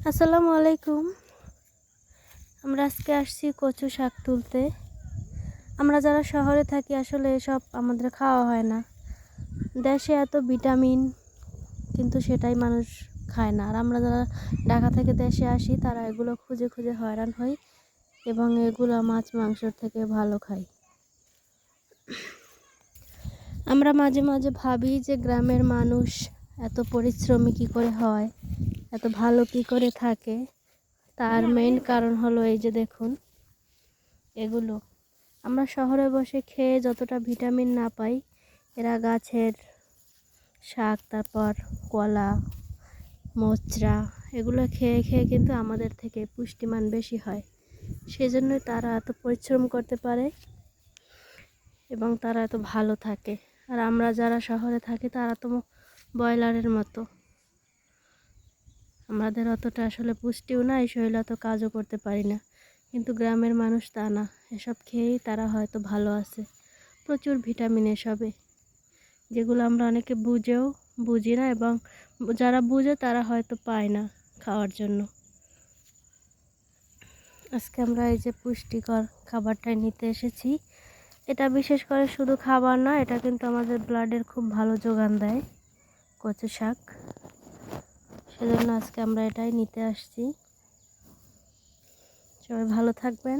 আসসালামু আলাইকুম। আমরা আজকে আসছি কচু শাক তুলতে। আমরা যারা শহরে থাকি আসলে এসব আমাদের খাওয়া হয় না। দেশে এত ভিটামিন, কিন্তু সেটাই মানুষ খায় না। আর আমরা যারা ঢাকা থেকে দেশে আসি তারা এগুলো খুঁজে খুঁজে হয়রান হই এবং এগুলো মাছ মাংসর থেকে ভালো খাই। আমরা মাঝে মাঝে ভাবি যে গ্রামের মানুষ এত পরিশ্রমী কী করে হয়, এত ভালো কী করে থাকে। তার মেইন কারণ হলো এই যে দেখুন এগুলো। আমরা শহরে বসে খেয়ে যতটা ভিটামিন না পাই, এরা গাছের শাক, তারপর কলা, মোচড়া এগুলো খেয়ে খেয়ে কিন্তু আমাদের থেকে পুষ্টিমান বেশি হয়। সেজন্যই তারা এত পরিশ্রম করতে পারে এবং তারা এত ভালো থাকে। আর আমরা যারা শহরে থাকি তারা তো ব্রয়লারের মতো, আমাদের অতটা আসলে পুষ্টিও নাই, শরীরে অত কাজও করতে পারি না। কিন্তু গ্রামের মানুষ তা না, এসব খেয়েই তারা হয়তো ভালো আছে। প্রচুর ভিটামিন এসবে, যেগুলো আমরা অনেকে বুঝি না, এবং যারা বুঝে তারা হয়তো পায় না খাওয়ার জন্য। আজকে আমরা এই যে পুষ্টিকর খাবারটাই নিতে এসেছি। এটা বিশেষ করে শুধু খাবার না, এটা কিন্তু আমাদের ব্লাডের খুব ভালো যোগান দেয়, কচু শাক। সেজন্য আজকে আমরা এটাই নিতে আসছি। সবাই ভালো থাকবেন।